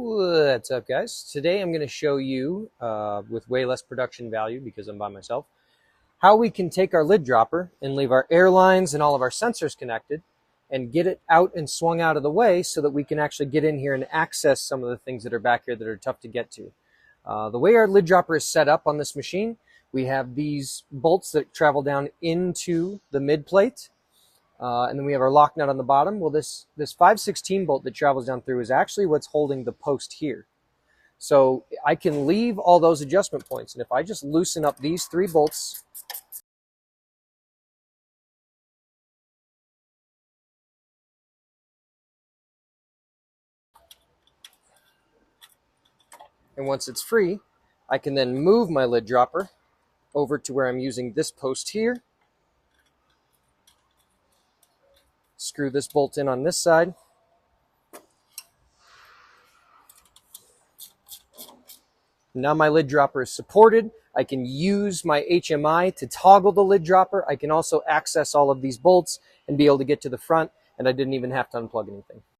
What's up, guys? Today I'm going to show you, with way less production value because I'm by myself, how we can take our lid dropper and leave our air lines and all of our sensors connected and get it out and swung out of the way so that we can actually get in here and access some of the things that are back here that are tough to get to. The way our lid dropper is set up on this machine, we have these bolts that travel down into the mid plate. And then we have our lock nut on the bottom. Well, this 5/16 bolt that travels down through is actually what's holding the post here. So I can leave all those adjustment points. And if I just loosen up these three bolts, and once it's free, I can then move my lid dropper over to where I'm using this post here. Screw this bolt in on this side. Now my lid dropper is supported. I can use my HMI to toggle the lid dropper. I can also access all of these bolts and be able to get to the front, and I didn't even have to unplug anything.